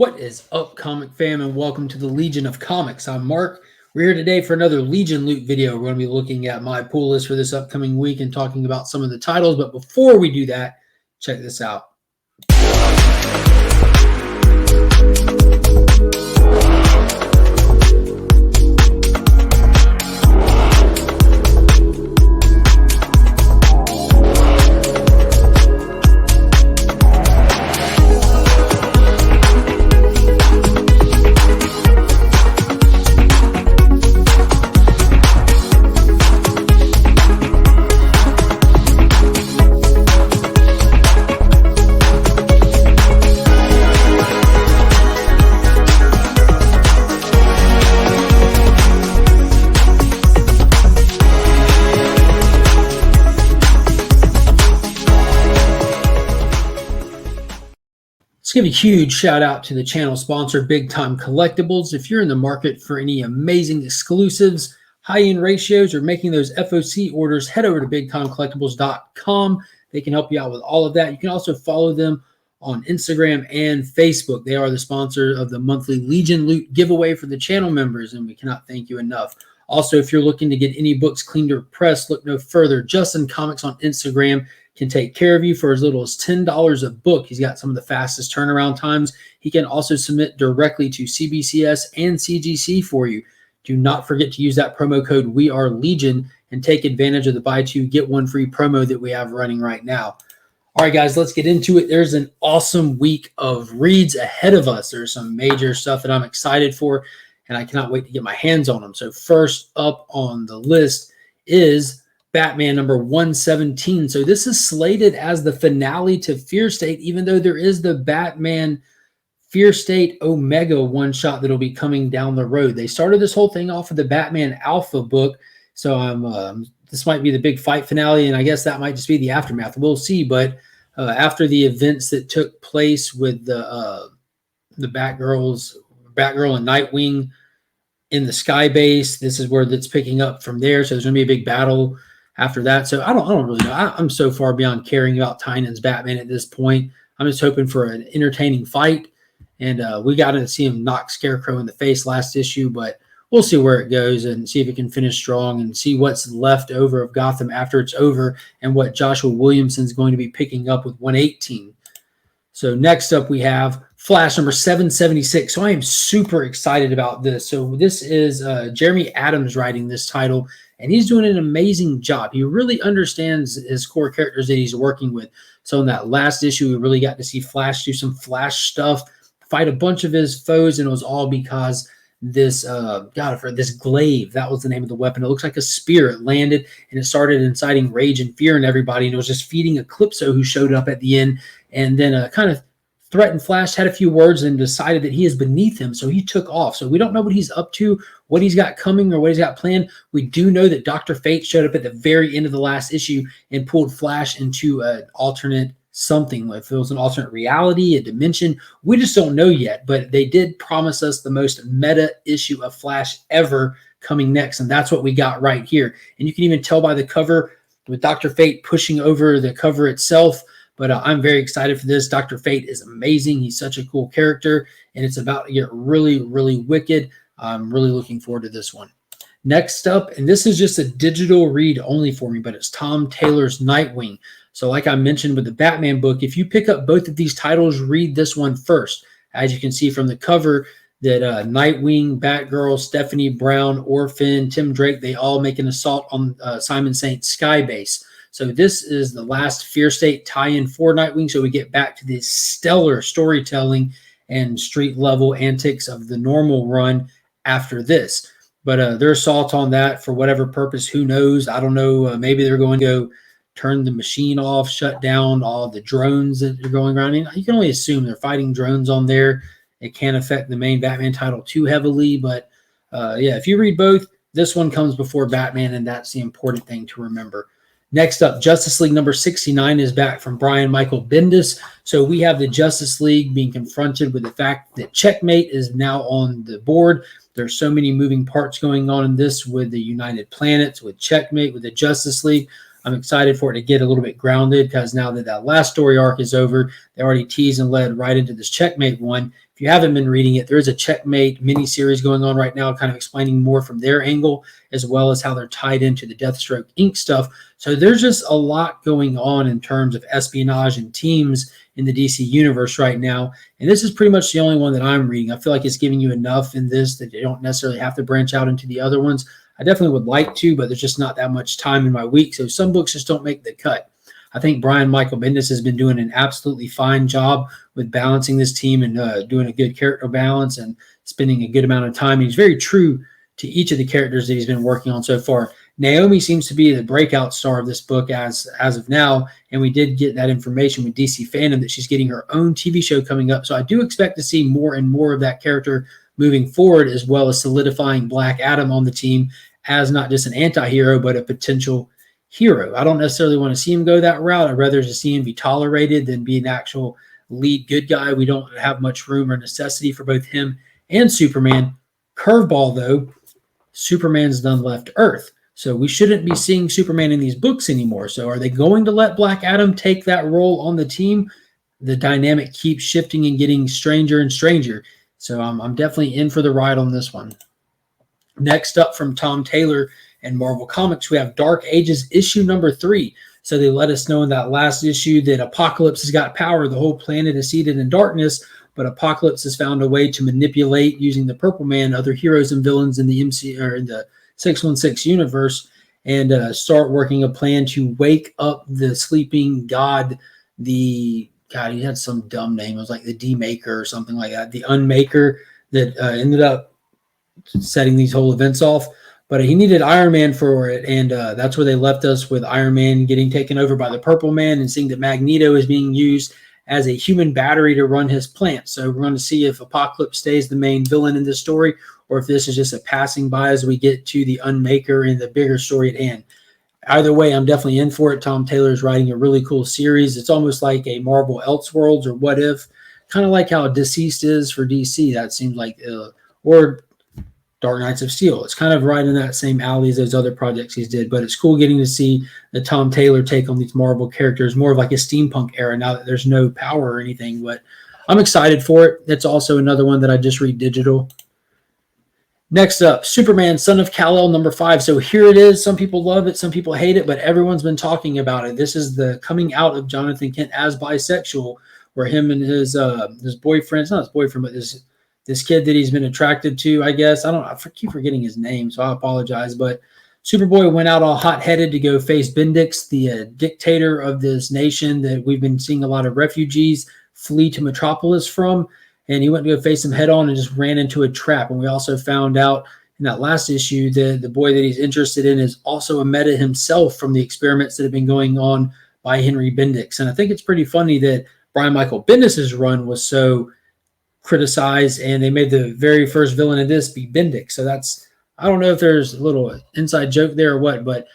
What is up, comic fam, and welcome to the Legion of Comics. I'm Mark. We're here today for another Legion Loot video. We're going to be looking at my pull list for this upcoming week and talking about some of the titles. But before we do that, check this out. Let's give a huge shout out to the channel sponsor, Big Time Collectibles. If you're in the market for any amazing exclusives, high-end ratios, or making those FOC orders, head over to BigTimeCollectibles.com. They can help you out with all of that. You can also follow them on Instagram and Facebook. They are the sponsor of the monthly Legion Loot giveaway for the channel members, and we cannot thank you enough. Also, if you're looking to get any books cleaned or pressed, look no further. Justin Comics on Instagram can take care of you for as little as $10 a book. He's got some of the fastest turnaround times. He can also submit directly to CBCS and CGC for you. Do not forget to use that promo code WeAreLegion and take advantage of the buy two get one free promo that we have running right now. All right, guys, let's get into it. There's an awesome week of reads ahead of us. There's some major stuff that I'm excited for, and I cannot wait to get my hands on them. So first up on the list is Batman number 117. So this is slated as the finale to Fear State, even though there is the Batman Fear State Omega one-shot that'll be coming down the road. They started this whole thing off with the Batman Alpha book, so this might be the big fight finale, and I guess that might just be the aftermath. We'll see, but after the events that took place with the Batgirl and Nightwing in the Sky Base, this is where that's picking up from there, so there's going to be a big battle after that. So I don't really know. I'm so far beyond caring about Tynan's Batman at this point. I'm just hoping for an entertaining fight. And we got to see him knock Scarecrow in the face last issue, but we'll see where it goes and see if it can finish strong and see what's left over of Gotham after it's over and what Joshua Williamson's going to be picking up with 118. So next up we have Flash number 776. So I am super excited about this. So this is Jeremy Adams writing this title, and he's doing an amazing job. He really understands his core characters that he's working with. So in that last issue, we really got to see Flash do some Flash stuff, fight a bunch of his foes, and it was all because this this glaive, that was the name of the weapon. It looks like a spear. It landed, and it started inciting rage and fear in everybody, and it was just feeding Eclipso, who showed up at the end, and then kind of threatened Flash, had a few words, and decided that he is beneath him, so he took off. So we don't know what he's up to, what he's got coming, or what he's got planned. We do know that Dr. Fate showed up at the very end of the last issue and pulled Flash into an alternate something. If it was an alternate reality, a dimension, we just don't know yet, but they did promise us the most meta issue of Flash ever coming next, and that's what we got right here. And you can even tell by the cover with Dr. Fate pushing over the cover itself. But I'm very excited for this. Dr. Fate is amazing. He's such a cool character, and it's about to get really, really wicked. I'm really looking forward to this one. Next up, and this is just a digital read only for me, but it's Tom Taylor's Nightwing. So like I mentioned with the Batman book, if you pick up both of these titles, read this one first. As you can see from the cover, that Nightwing, Batgirl, Stephanie Brown, Orphan, Tim Drake, they all make an assault on Simon Saint's Sky Base. So this is the last Fear State tie-in for Nightwing, so we get back to this stellar storytelling and street-level antics of the normal run after this. But their assault on that, for whatever purpose, who knows? I don't know. Maybe they're going to go turn the machine off, shut down all the drones that are going around. I mean, you can only assume they're fighting drones on there. It can't affect the main Batman title too heavily. But, yeah, if you read both, this one comes before Batman, and that's the important thing to remember. Next up, Justice League number 69 is back from Brian Michael Bendis. So we have the Justice League being confronted with the fact that Checkmate is now on the board. There's so many moving parts going on in this with the United Planets, with Checkmate, with the Justice League. I'm excited for it to get a little bit grounded, because now that that last story arc is over, they already teased and led right into this Checkmate one. If If you haven't been reading it, there is a Checkmate mini-series going on right now, kind of explaining more from their angle, as well as how they're tied into the Deathstroke Inc. stuff. So there's just a lot going on in terms of espionage and teams in the DC universe right now. And this is pretty much the only one that I'm reading. I feel like it's giving you enough in this that you don't necessarily have to branch out into the other ones. I definitely would like to, but there's just not that much time in my week. So some books just don't make the cut. I think Brian Michael Bendis has been doing an absolutely fine job with balancing this team and doing a good character balance and spending a good amount of time. He's very true to each of the characters that he's been working on so far. Naomi seems to be the breakout star of this book as of now, and we did get that information with DC Fandom that she's getting her own TV show coming up. So I do expect to see more and more of that character moving forward, as well as solidifying Black Adam on the team as not just an anti-hero, but a potential hero. I don't necessarily want to see him go that route. I'd rather just see him be tolerated than be an actual lead good guy. We don't have much room or necessity for both him and Superman. Curveball, though, Superman's done left Earth. So we shouldn't be seeing Superman in these books anymore. So are they going to let Black Adam take that role on the team? The dynamic keeps shifting and getting stranger and stranger. So I'm definitely in for the ride on this one. Next up from Tom Taylor and Marvel Comics, we have Dark Ages issue number 3. So they let us know in that last issue that Apocalypse has got power. The whole planet is seated in darkness, but Apocalypse has found a way to manipulate, using the Purple Man, other heroes and villains in the MC or in the 616 universe, and start working a plan to wake up the sleeping god. He had some dumb name. It was like the D-Maker or something like that. The Unmaker that ended up setting these whole events off. But he needed Iron Man for it, and that's where they left us, with Iron Man getting taken over by the Purple Man and seeing that Magneto is being used as a human battery to run his plant. So we're going to see if Apocalypse stays the main villain in this story, or if this is just a passing by as we get to the Unmaker and the bigger story at hand. Either way, I'm definitely in for it. Tom Taylor's writing a really cool series. It's almost like a Marvel Elseworlds or What If, kind of like how Deceased is for DC. That seems like, or Dark Knights of Steel. It's kind of right in that same alley as those other projects he's did, but it's cool getting to see the Tom Taylor take on these Marvel characters, more of like a steampunk era now that there's no power or anything, but I'm excited for it. That's also another one that I just read digital. Next up, Superman, Son of Kal-El, number 5. So here it is. Some people love it, some people hate it, but everyone's been talking about it. This is the coming out of Jonathan Kent as bisexual, where him and his boyfriend, it's not his boyfriend, but this kid that he's been attracted to, I guess. I keep forgetting his name, so I apologize. But Superboy went out all hot-headed to go face Bendix, the dictator of this nation that we've been seeing a lot of refugees flee to Metropolis from. And he went to go face him head-on and just ran into a trap. And we also found out in that last issue that the boy that he's interested in is also a meta himself from the experiments that have been going on by Henry Bendix. And I think it's pretty funny that Brian Michael Bendis' run was so criticized, and they made the very first villain of this be Bendix. So I don't know if there's a little inside joke there or what, but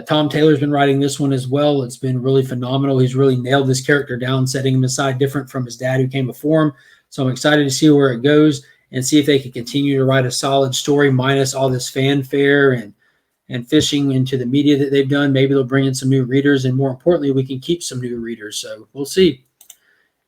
Tom Taylor's been writing this one as well. It's been really phenomenal. He's really nailed this character down, setting him aside different from his dad who came before him. So I'm excited to see where it goes and see if they can continue to write a solid story minus all this fanfare and fishing into the media that they've done. Maybe they'll bring in some new readers, and more importantly, we can keep some new readers. So we'll see.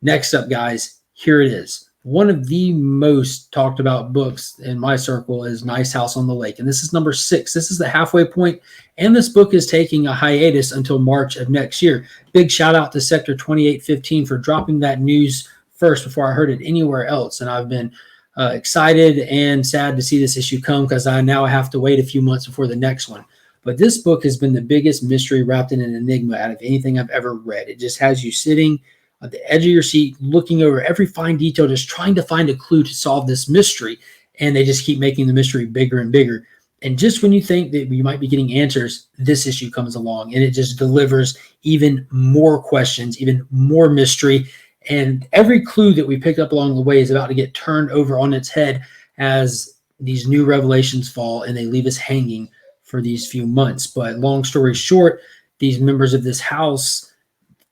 Next up, guys, here it is. One of the most talked about books in my circle is Nice House on the Lake, and this is number 6. This is the halfway point, and this book is taking a hiatus until March of next year. Big shout out to Sector 2815 for dropping that news first before I heard it anywhere else, and I've been excited and sad to see this issue come, because I now have to wait a few months before the next one. But this book has been the biggest mystery wrapped in an enigma out of anything I've ever read. It just has you sitting at the edge of your seat, looking over every fine detail, just trying to find a clue to solve this mystery. And they just keep making the mystery bigger and bigger. And just when you think that you might be getting answers, this issue comes along and it just delivers even more questions, even more mystery. And every clue that we picked up along the way is about to get turned over on its head as these new revelations fall and they leave us hanging for these few months. But long story short, these members of this house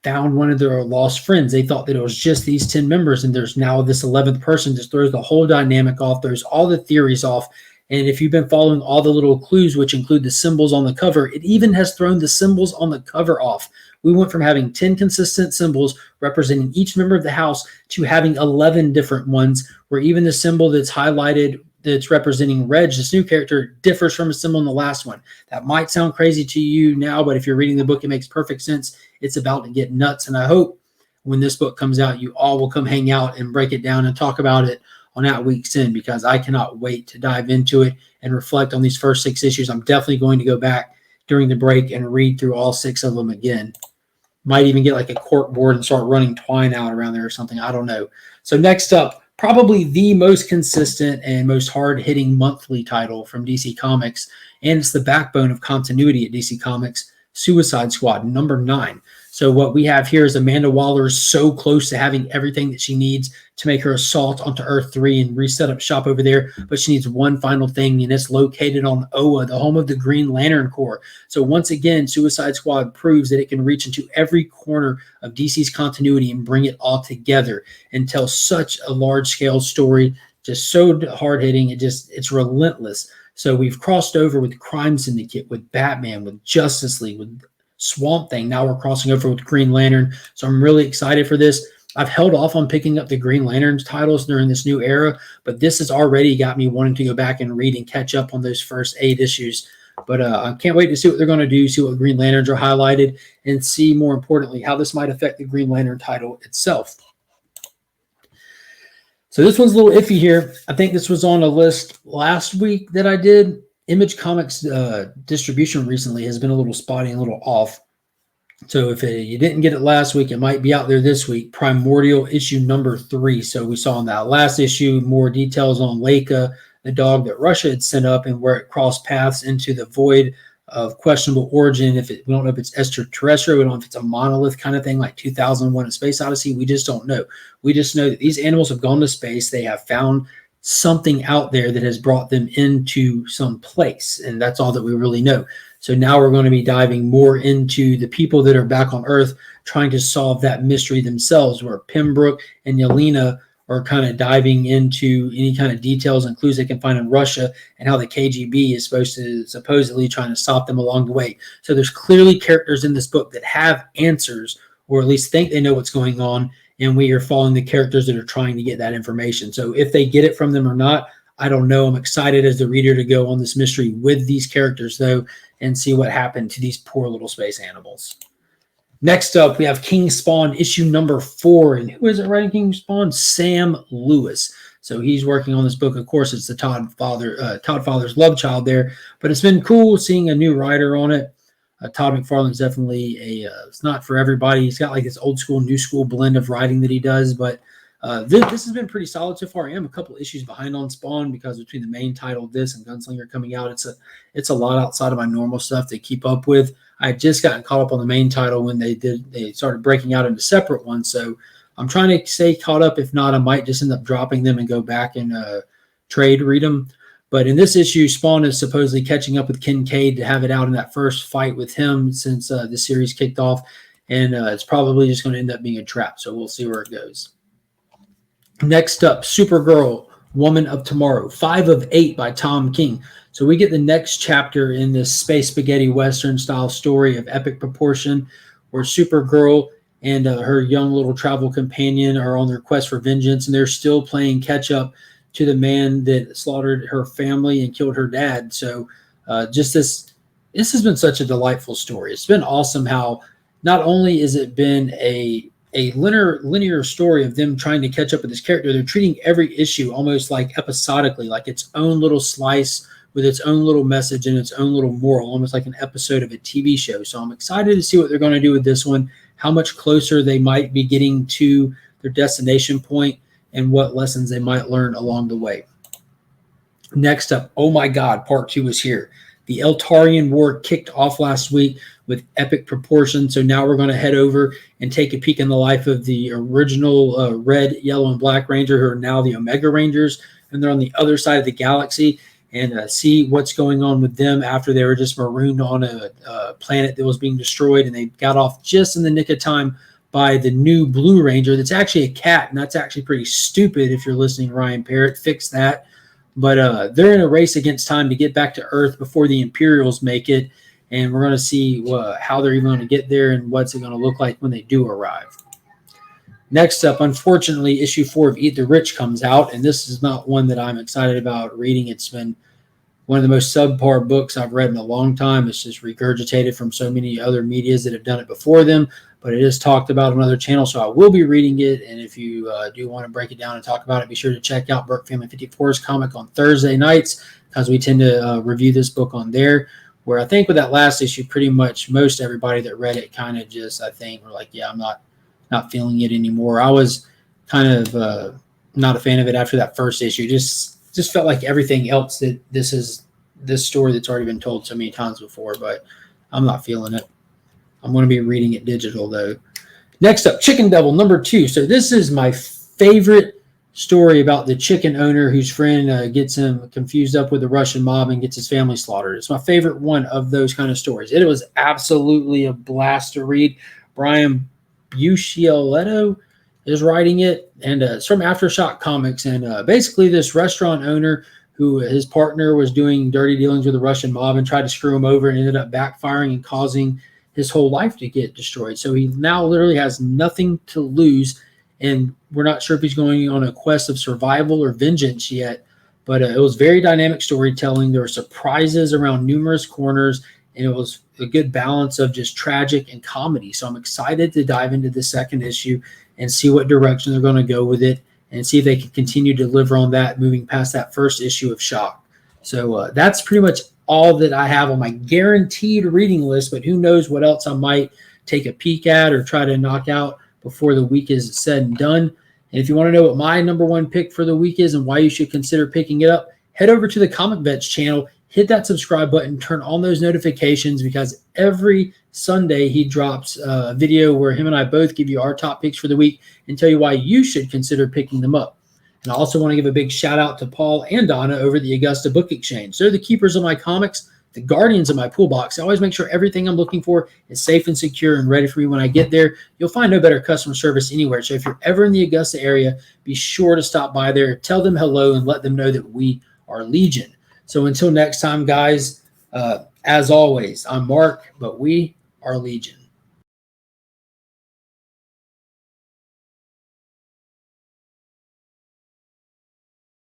found one of their lost friends. They thought that it was just these 10 members, and there's now this 11th person. Just throws the whole dynamic off, throws all the theories off. And if you've been following all the little clues, which include the symbols on the cover, it even has thrown the symbols on the cover off, We went from having 10 consistent symbols representing each member of the house to having 11 different ones, where even the symbol that's highlighted that's representing Reg, this new character, differs from a symbol in the last one. That might sound crazy to you now, but if you're reading the book, it makes perfect sense. It's about to get nuts, and I hope when this book comes out, you all will come hang out and break it down and talk about it on At Week's End, because I cannot wait to dive into it and reflect on these first 6 issues. I'm definitely going to go back during the break and read through all 6 of them again. Might even get like a cork board and start running twine out around there or something. I don't know. So next up, probably the most consistent and most hard-hitting monthly title from DC Comics, and it's the backbone of continuity at DC Comics, Suicide Squad, number 9. So what we have here is Amanda Waller is so close to having everything that she needs to make her assault onto Earth 3 and reset up shop over there, but she needs one final thing, and it's located on Oa, the home of the Green Lantern Corps. So once again, Suicide Squad proves that it can reach into every corner of DC's continuity and bring it all together and tell such a large-scale story, just so hard-hitting. It's relentless. So we've crossed over with Crime Syndicate, with Batman, with Justice League, with Swamp Thing. Now we're crossing over with Green Lantern. So I'm really excited for this. I've held off on picking up the Green Lantern's titles during this new era, but this has already got me wanting to go back and read and catch up on those first 8 issues. But I can't wait to see what they're going to do, see what Green Lanterns are highlighted, and see, more importantly, how this might affect the Green Lantern title itself. So this one's a little iffy here. I think this was on a list last week that I did. Image Comics distribution recently has been a little spotty and a little off. So if you didn't get it last week, it might be out there this week. Primordial issue number 3. So we saw in that last issue more details on Leica, the dog that Russia had sent up, and where it crossed paths into the void of questionable origin. We don't know if it's extraterrestrial, we don't know if it's a monolith kind of thing like 2001: A Space Odyssey. We just don't know. We just know that these animals have gone to space. They have found something out there that has brought them into some place, and that's all that we really know. So now we're going to be diving more into the people that are back on Earth trying to solve that mystery themselves, where Pembroke and Yelena are kind of diving into any kind of details and clues they can find in Russia, and how the KGB is supposedly trying to stop them along the way. So there's clearly characters in this book that have answers, or at least think they know what's going on, and we are following the characters that are trying to get that information. So if they get it from them or not, I don't know. I'm excited as the reader to go on this mystery with these characters, though, and see what happened to these poor little space animals. Next up, we have King Spawn issue number 4. And who is it writing King Spawn? Sam Lewis. So he's working on this book. Of course, it's the Todd Father's love child there. But it's been cool seeing a new writer on it. Todd McFarlane's definitely it's not for everybody. He's got like this old school, new school blend of writing that he does. But this has been pretty solid so far. I am a couple issues behind on Spawn, because between the main title, this, and Gunslinger coming out, it's a lot outside of my normal stuff to keep up with. I had just gotten caught up on the main title when they started breaking out into separate ones. So I'm trying to stay caught up. If not, I might just end up dropping them and go back and read them. But in this issue, Spawn is supposedly catching up with Kincaid to have it out in that first fight with him since the series kicked off. And it's probably just going to end up being a trap. So we'll see where it goes. Next up, Supergirl, Woman of Tomorrow, 5 of 8 by Tom King. So we get the next chapter in this space spaghetti western style story of epic proportion, where Supergirl and her young little travel companion are on their quest for vengeance, and they're still playing catch up to the man that slaughtered her family and killed her dad. So just this has been such a delightful story. It's been awesome how not only has it been a linear story of them trying to catch up with this character, they're treating every issue almost like episodically, like its own little slice with its own little message and its own little moral, almost like an episode of a TV show. So I'm excited to see what they're going to do with this one, how much closer they might be getting to their destination point, and what lessons they might learn along the way. Next up, oh my God, part 2 is here. The Eltarian War kicked off last week with epic proportions. So now we're going to head over and take a peek in the life of the original Red, Yellow, and Black Ranger, who are now the Omega Rangers, and they're on the other side of the galaxy, and see what's going on with them after they were just marooned on a planet that was being destroyed, and they got off just in the nick of time by the new Blue Ranger that's actually a cat, and that's actually pretty stupid if you're listening, Ryan Parrott. Fix that. But they're in a race against time to get back to Earth before the Imperials make it, and we're going to see how they're even going to get there and what's it going to look like when they do arrive. Next up, unfortunately, issue 4 of Eat the Rich comes out, and this is not one that I'm excited about reading. It's been one of the most subpar books I've read in a long time. It's just regurgitated from so many other medias that have done it before them, but it is talked about on other channels, so I will be reading it. And if you do want to break it down and talk about it, be sure to check out Burke Family 54's comic on Thursday nights, because we tend to review this book on there, where I think with that last issue, pretty much most everybody that read it kind of just, I think, were like, yeah, I'm not feeling it anymore. I was kind of not a fan of it after that first issue. Just felt like everything else that this story that's already been told so many times before, but I'm not feeling it. I'm going to be reading it digital though. Next up, Chicken Devil #2. So this is my favorite story about the chicken owner whose friend gets him confused up with the Russian mob and gets his family slaughtered. It's my favorite one of those kind of stories. It was absolutely a blast to read. Brian Buscioletto is writing it, and it's from Aftershock Comics. And basically, this restaurant owner who his partner was doing dirty dealings with the Russian mob and tried to screw him over and ended up backfiring and causing his whole life to get destroyed. So he now literally has nothing to lose, and we're not sure if he's going on a quest of survival or vengeance yet. But it was very dynamic storytelling. There were surprises around numerous corners, and it was a good balance of just tragic and comedy. So I'm excited to dive into the second issue and see what direction they're going to go with it, and see if they can continue to deliver on that, moving past that first issue of Shock. So that's pretty much all that I have on my guaranteed reading list, but who knows what else I might take a peek at or try to knock out before the week is said and done. And if you want to know what my #1 pick for the week is and why you should consider picking it up, head over to the Comic Vets channel, hit that subscribe button, turn on those notifications, because every Sunday he drops a video where him and I both give you our top picks for the week and tell you why you should consider picking them up. And I also want to give a big shout out to Paul and Donna over at the Augusta Book Exchange. They're the keepers of my comics, the guardians of my pool box. I always make sure everything I'm looking for is safe and secure and ready for me when I get there. You'll find no better customer service anywhere. So if you're ever in the Augusta area, be sure to stop by there, tell them hello, and let them know that we are Legion. So until next time, guys, as always, I'm Mark, but we are Legion.